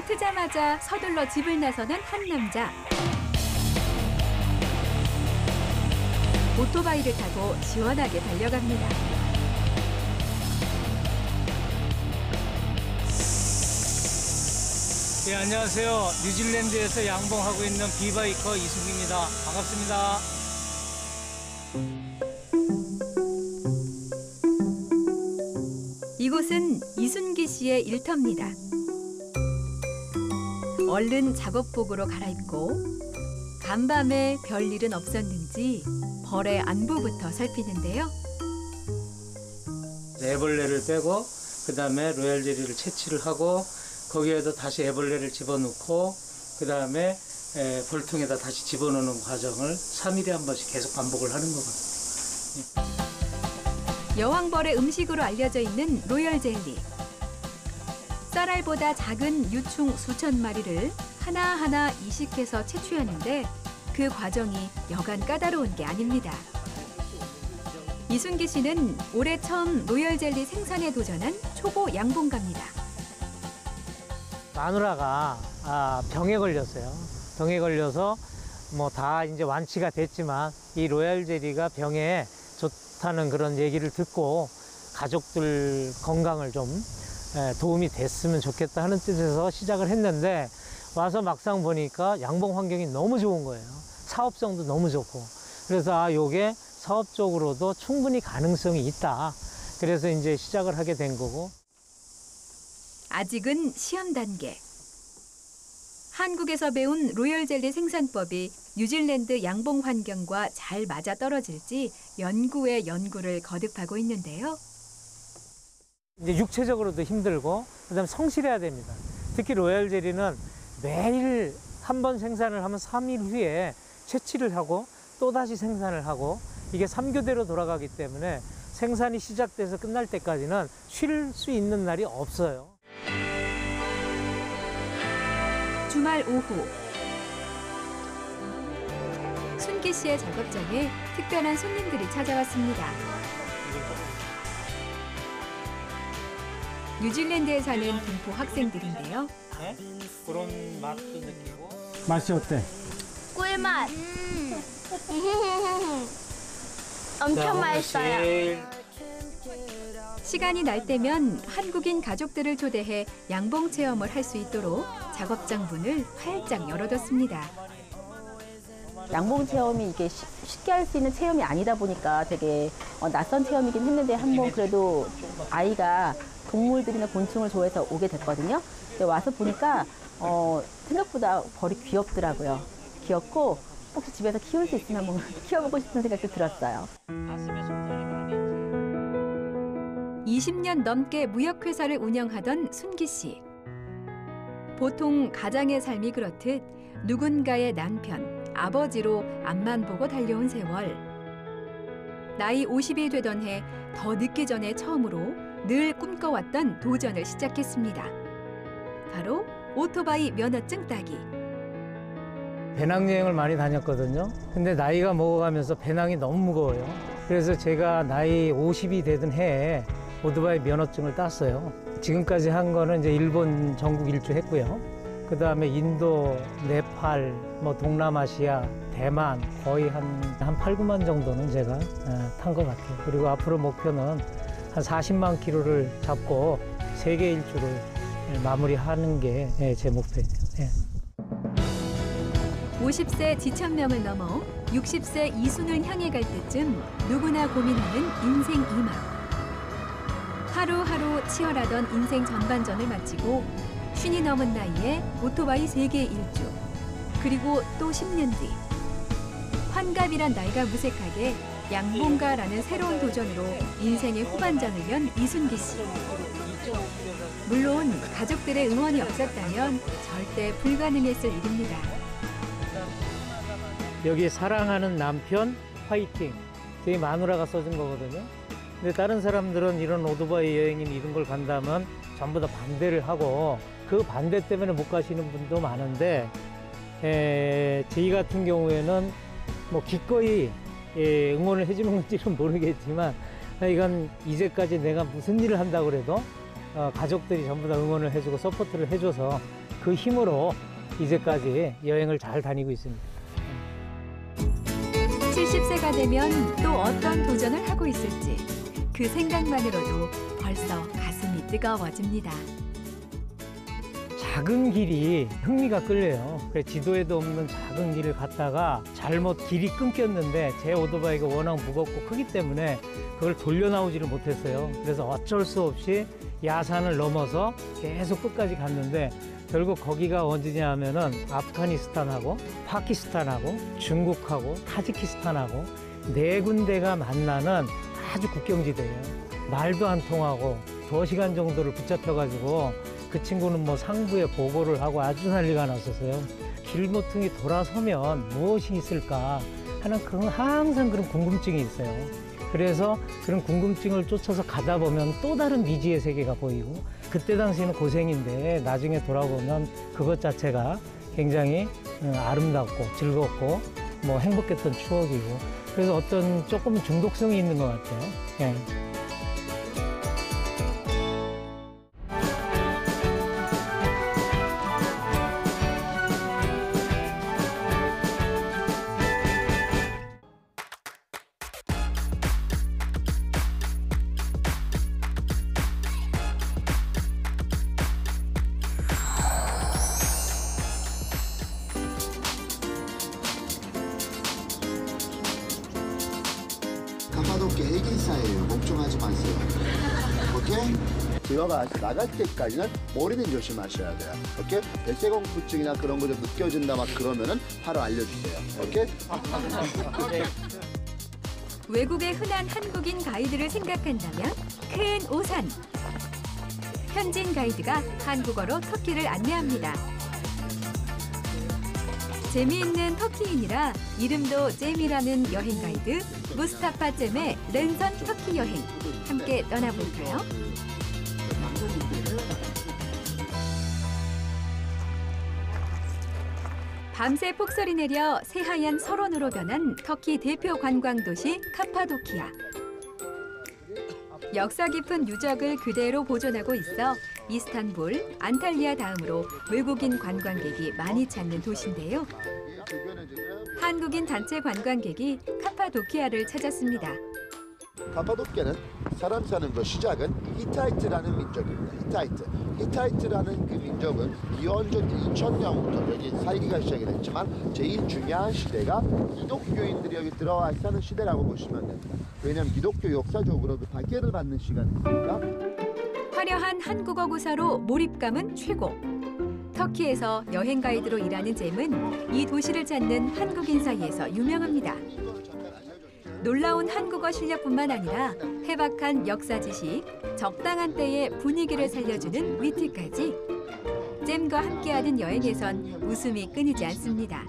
트자마자 서둘러 집을 나서는 한 남자. 오토바이를 타고 시원하게 달려갑니다. 네, 안녕하세요. 뉴질랜드에서 양봉하고 있는 비바이커 이승기입니다. 반갑습니다. 이곳은 이순기 씨의 일터입니다. 얼른 작업복으로 갈아입고 간밤에 별일은 없었는지 벌의 안부부터 살피는데요. 애벌레를 빼고 그다음에 로얄 젤리를 채취를 하고 거기에도 다시 애벌레를 집어넣고 그다음에 벌통에다 다시 집어넣는 과정을 3일에 한 번씩 계속 반복을 하는 거거든요. 여왕벌의 음식으로 알려져 있는 로얄 젤리. 쌀알보다 작은 유충 수천 마리를 하나하나 이식해서 채취하는데 그 과정이 여간 까다로운 게 아닙니다. 이순기 씨는 올해 처음 로얄 젤리 생산에 도전한 초보 양봉가입니다. 마누라가 병에 걸렸어요. 병에 걸려서 뭐 다 이제 완치가 됐지만 이 로얄 젤리가 병에 좋다는 그런 얘기를 듣고 가족들 건강을 좀 도움이 됐으면 좋겠다 하는 뜻에서 시작을 했는데 와서 막상 보니까 양봉 환경이 너무 좋은 거예요. 사업성도 너무 좋고. 그래서 요게 사업적으로도 충분히 가능성이 있다. 그래서 이제 시작을 하게 된 거고. 아직은 시험 단계. 한국에서 배운 로얄 젤리 생산법이 뉴질랜드 양봉 환경과 잘 맞아떨어질지 연구에 연구를 거듭하고 있는데요. 이제 육체적으로도 힘들고 그다음에 성실해야 됩니다. 특히 로얄 젤리는 매일 한 번 생산을 하면 3일 후에 채취를 하고 또다시 생산을 하고 이게 3교대로 돌아가기 때문에 생산이 시작돼서 끝날 때까지는 쉴 수 있는 날이 없어요. 주말 오후. 순기 씨의 작업장에 특별한 손님들이 찾아왔습니다. 뉴질랜드에 사는 동포 학생들인데요. 네? 그런 맛도 느끼고. 맛이 어때? 꿀맛. 엄청 맛있어요. 시간이 날 때면 한국인 가족들을 초대해 양봉 체험을 할 수 있도록 작업장 문을 활짝 열어뒀습니다. 양봉 체험이 이게 쉽게 할 수 있는 체험이 아니다 보니까 되게 낯선 체험이긴 했는데 한번 그래도 아이가 동물들이나 곤충을 좋아해서 오게 됐거든요. 근데 와서 보니까 생각보다 벌이 귀엽더라고요. 귀엽고 혹시 집에서 키울 수 있으면 한번 키워보고 싶은 생각도 들었어요. 20년 넘게 무역회사를 운영하던 순기 씨. 보통 가장의 삶이 그렇듯 누군가의 남편, 아버지로 앞만 보고 달려온 세월. 나이 50이 되던 해 더 늦기 전에 처음으로 늘 꿈꿔왔던 도전을 시작했습니다. 바로 오토바이 면허증 따기. 배낭여행을 많이 다녔거든요. 근데 나이가 먹어가면서 배낭이 너무 무거워요. 그래서 제가 나이 50이 되던 해에 오토바이 면허증을 땄어요. 지금까지 한 거는 이제 일본 전국 일주 했고요. 그 다음에 인도, 네팔, 뭐 동남아시아, 대만 거의 한 8, 9만 정도는 제가 탄 것 같아요. 그리고 앞으로 목표는 한 40만 킬로를 잡고 세계 일주를 마무리하는 게 제 목표예요. 50세 지천명을 넘어 60세 이순을 향해 갈 때쯤 누구나 고민하는 인생 이막. 하루하루 치열하던 인생 전반전을 마치고 50이 넘은 나이에 오토바이 세계 일주. 그리고 또 10년 뒤. 환갑이란 나이가 무색하게 양봉가라는 새로운 도전으로 인생의 후반전을 연 이순기 씨. 물론 가족들의 응원이 없었다면 절대 불가능했을 일입니다. 여기 사랑하는 남편 화이팅. 저희 마누라가 써준 거거든요. 근데 다른 사람들은 이런 오토바이 여행인 이런 걸 간다면 전부 다 반대를 하고 그 반대 때문에 못 가시는 분도 많은데 저희 같은 경우에는 뭐 기꺼이 응원을 해주는 건지는 모르겠지만 이건 이제까지 내가 무슨 일을 한다고 그래도 가족들이 전부 다 응원을 해주고 서포트를 해줘서 그 그 힘으로 이제까지 여행을 잘 다니고 있습니다. 70세가 되면 또 어떤 도전을 하고 있을지 그 생각만으로도 벌써 가슴이 뜨거워집니다. 작은 길이 흥미가 끌려요. 그래서 지도에도 없는 작은 길을 갔다가 잘못 길이 끊겼는데 제 오토바이가 워낙 무겁고 크기 때문에 그걸 돌려 나오지를 못했어요. 그래서 어쩔 수 없이 야산을 넘어서 계속 끝까지 갔는데 결국 거기가 어디냐 하면은 아프가니스탄하고 파키스탄하고 중국하고 타지키스탄하고 4군데가 만나는 아주 국경지대예요. 말도 안 통하고 2시간 정도를 붙잡혀가지고 그 친구는 뭐 상부에 보고를 하고 아주 난리가 났었어요. 길모퉁이 돌아서면 무엇이 있을까 하는 항상 그런 궁금증이 있어요. 그래서 그런 궁금증을 쫓아서 가다 보면 또 다른 미지의 세계가 보이고 그때 당시에는 고생인데 나중에 돌아보면 그것 자체가 굉장히 아름답고 즐겁고 뭐 행복했던 추억이고 그래서 어떤 조금 중독성이 있는 것 같아요. 예. 카파도키아 핵인싸예요. 걱정하지 마세요. 오케이? 들어가 나갈 때까지는 머리는 조심하셔야 돼요. 오케이? 대세공포증이나 그런 거 좀 느껴진다 막 그러면은 바로 알려주세요. 오케이? 외국의 흔한 한국인 가이드를 생각한다면 큰 오산. 현진 가이드가 한국어로 터키를 안내합니다. 재미있는 터키인이라 이름도 잼이라는 여행 가이드 무스타파 잼의 랜선 터키 여행 함께 떠나볼까요? 밤새 폭설이 내려 새하얀 설원으로 변한 터키 대표 관광 도시 카파도키아. 역사 깊은 유적을 그대로 보존하고 있어 이스탄불, 안탈리아 다음으로 외국인 관광객이 많이 찾는 도시인데요. 한국인 단체 관광객이 카파도키아를 찾았습니다. 카파도키아는 사람 사는 것 시작은 히타이트라는 민족입니다. 히타이트라는 그 민족은 기원전 2000년부터 여기 살기가 시작이 됐지만 제일 중요한 시대가 기독교인들이 여기 들어와 사는 시대라고 보시면 됩니다. 왜냐하면 기독교 역사적으로 그 박해를 받는 시간이니까. 화려한 한국어 구사로 몰입감은 최고. 터키에서 여행 가이드로 일하는 잼은 이 도시를 찾는 한국인 사이에서 유명합니다. 놀라운 한국어 실력뿐만 아니라 해박한 역사 지식, 적당한 때의 분위기를 살려주는 위트까지 잼과 함께하는 여행에선 웃음이 끊이지 않습니다.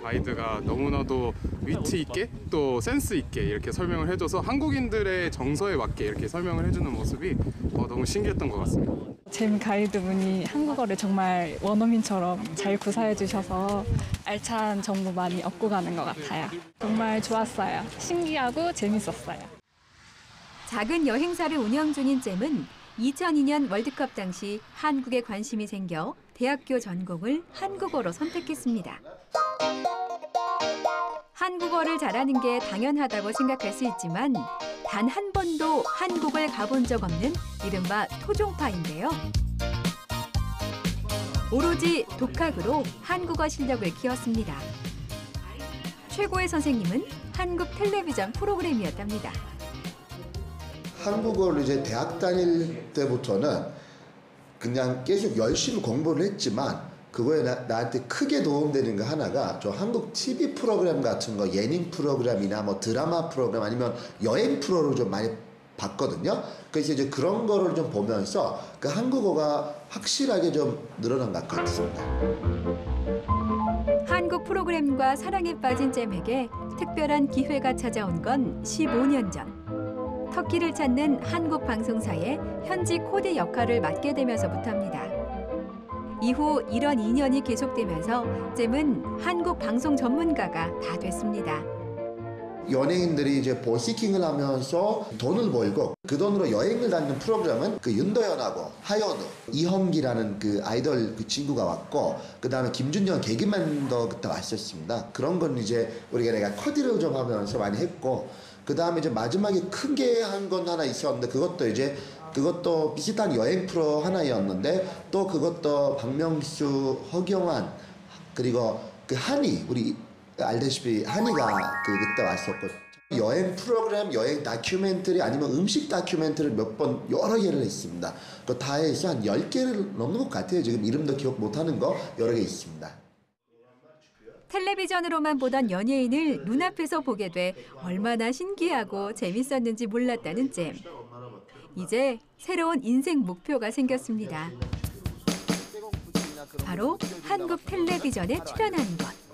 가이드가 너무나도 위트 있게 또 센스 있게 이렇게 설명을 해줘서 한국인들의 정서에 맞게 이렇게 설명을 해주는 모습이 너무 신기했던 것 같습니다. 잼 가이드분이 한국어를 정말 원어민처럼 잘 구사해 주셔서 알찬 정보 많이 얻고 가는 것 같아요. 정말 좋았어요. 신기하고 재밌었어요. 작은 여행사를 운영 중인 잼은 2002년 월드컵 당시 한국에 관심이 생겨 대학교 전공을 한국어로 선택했습니다. 한국어를 잘하는 게 당연하다고 생각할 수 있지만 단 한 번도 한국을 가본 적 없는 이른바 토종파인데요. 오로지 독학으로 한국어 실력을 키웠습니다. 최고의 선생님은 한국 텔레비전 프로그램이었답니다. 한국어를 이제 대학 다닐 때부터는 그냥 계속 열심히 공부를 했지만 그거에 나한테 크게 도움되는 거 하나가 저 한국 TV 프로그램 같은 거 예능 프로그램이나 뭐 드라마 프로그램 아니면 여행 프로를 좀 많이 봤거든요. 그래서 이제 그런 거를 좀 보면서 그 한국어가 확실하게 좀 늘어난 것 같습니다. 한국 프로그램과 사랑에 빠진 잼에게 특별한 기회가 찾아온 건 15년 전. 터키를 찾는 한국 방송사의 현지 코디 역할을 맡게 되면서부터입니다. 이후 이런 인연이 계속되면서 잼은 한국 방송 전문가가 다 됐습니다. 연예인들이 이제 버시킹을 하면서 돈을 벌고 그 돈으로 여행을 다니는 프로그램은 그 윤도현하고 하현우, 이현기라는 그 아이돌 그 친구가 왔고 그 다음에 김준영 개그맨도 그때 왔었습니다. 그런 건 이제 우리가 내가 코디를 좀 하면서 많이 했고 그 다음에 이제 마지막에 크게 한 건 하나 있었는데 그것도 비슷한 여행 프로 하나였는데 또 그것도 박명수, 허경환 그리고 그 한이 우리 알다시피 한이가 그때 왔었고 여행 프로그램, 여행 다큐멘터리 아니면 음식 다큐멘터리를 몇 번 여러 개를 했습니다. 그 다 해서 한 10개를 넘는 것 같아요. 지금 이름도 기억 못하는 거 여러 개 있습니다. 텔레비전으로만 보던 연예인을 눈앞에서 보게 돼 얼마나 신기하고 재밌었는지 몰랐다는 잼. 이제 새로운 인생 목표가 생겼습니다. 바로 한국 텔레비전에 출연하는 것.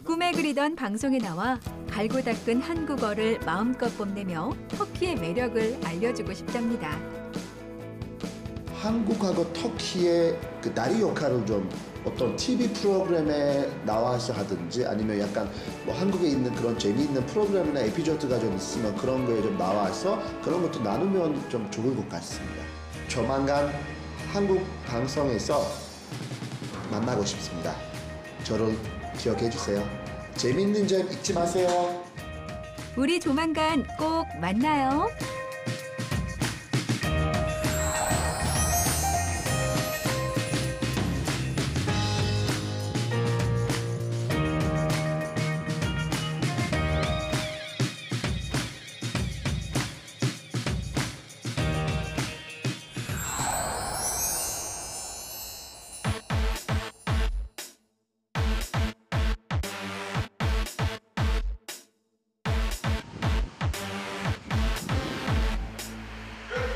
꿈에 그리던 방송에 나와 갈고 닦은 한국어를 마음껏 뽐내며 터키의 매력을 알려주고 싶답니다. 한국하고 터키의 그 다리 역할을 좀 어떤 TV 프로그램에 나와서 하든지 아니면 약간 뭐 한국에 있는 그런 재미있는 프로그램이나 에피소드가 좀 있으면 그런 거에 좀 나와서 그런 것도 나누면 좀 좋을 것 같습니다. 조만간 한국 방송에서 만나고 싶습니다. 저를 기억해 주세요. 재밌는 점 잊지 마세요. 우리 조만간 꼭 만나요.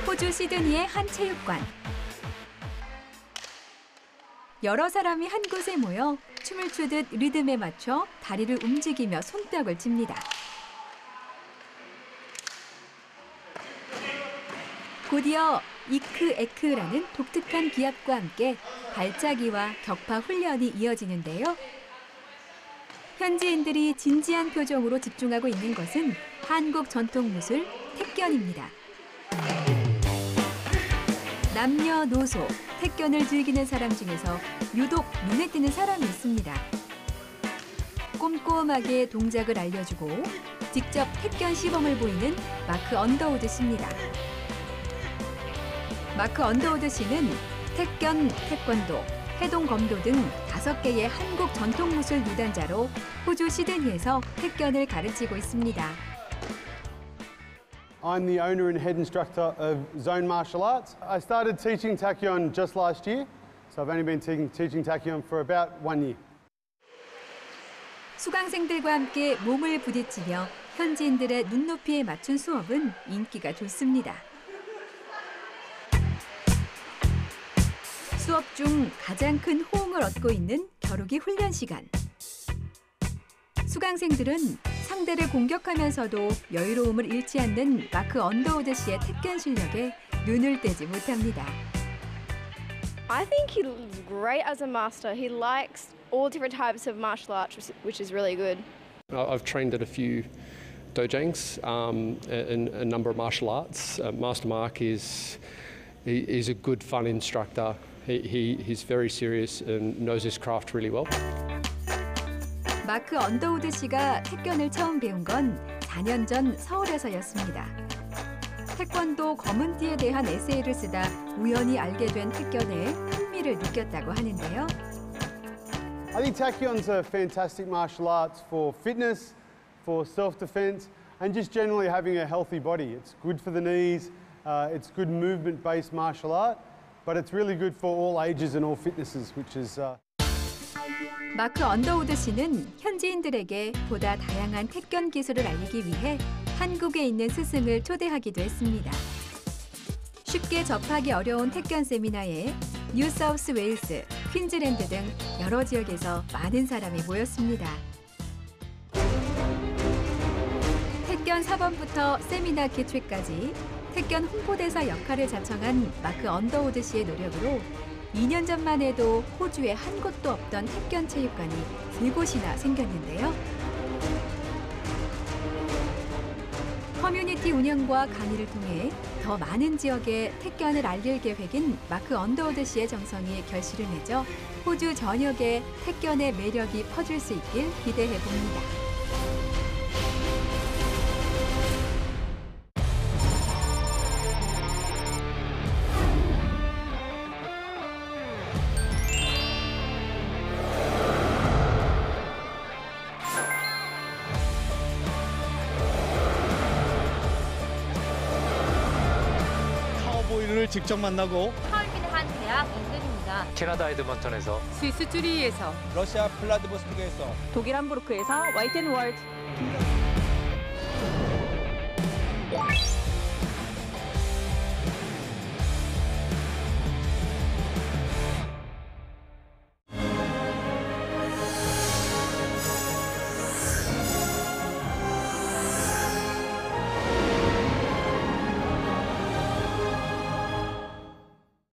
호주 시드니의 한 체육관. 여러 사람이 한 곳에 모여 춤을 추듯 리듬에 맞춰 다리를 움직이며 손뼉을 칩니다. 곧이어 이크에크라는 독특한 기합과 함께 발차기와 격파 훈련이 이어지는데요. 현지인들이 진지한 표정으로 집중하고 있는 것은 한국 전통 무술 태견입니다. 남녀노소, 태견을 즐기는 사람 중에서 유독 눈에 띄는 사람이 있습니다. 꼼꼼하게 동작을 알려주고 직접 태견 시범을 보이는 마크 언더우드 씨입니다. 마크 언더우드 씨는 태견, 태권도, 해동검도 등 5개의 한국 전통무술 유단자로 호주 시드니에서 태견을 가르치고 있습니다. I'm the owner and head instructor of Zone Martial Arts. I started teaching Tachyon just last year, so I've only been teaching Tachyon for about 1 year. 수강생들과 함께 몸을 부딪히며 현지인들의 눈높이에 맞춘 수업은 인기가 좋습니다. 수업 중 가장 큰 호응을 얻고 있는 겨루기 훈련 시간. 수강생들은 상대를 공격하면서도 여유로움을 잃지 않는 마크 언더우드 씨의 태견 실력에 눈을 떼지 못합니다. I think he's great as a master. He likes all different types of martial arts, which is really good. I've trained at a few dojangs in a number of martial arts. Master Mark is a good fun instructor. He's very serious and knows his craft really well. 마크 언더우드 씨가 태견을 처음 배운 건 4년 전 서울에서였습니다. 태권도 검은띠에 대한 에세이를 쓰다 우연히 알게 된 태견에 흥미를 느꼈다고 하는데요. I think Tachyon's a fantastic martial arts for fitness, for self-defense, and just generally having a healthy body. It's good for the knees, it's good movement-based martial art, but it's really good for all ages and all fitnesses, which is... 마크 언더우드 씨는 현지인들에게 보다 다양한 태견 기술을 알리기 위해 한국에 있는 스승을 초대하기도 했습니다. 쉽게 접하기 어려운 태견 세미나에 뉴사우스 웨일스, 퀸즐랜드 등 여러 지역에서 많은 사람이 모였습니다. 태견 사범부터 세미나 개최까지 태견 홍보대사 역할을 자청한 마크 언더우드 씨의 노력으로 2년 전만 해도 호주에 한 곳도 없던 태견 체육관이 3곳이나 생겼는데요. 커뮤니티 운영과 강의를 통해 더 많은 지역에 태권을 알릴 계획인 마크 언더우드 씨의 정성이 결실을 맺어 호주 전역에 태권의 매력이 퍼질 수 있길 기대해 봅니다. 카우보이를 직접 만나고 하얼빈의 한 대학 인근입니다. 캐나다 에드먼턴에서 스위스 쭈리히에서 러시아 블라디보스토크에서 독일 함부르크에서 화이트앤월드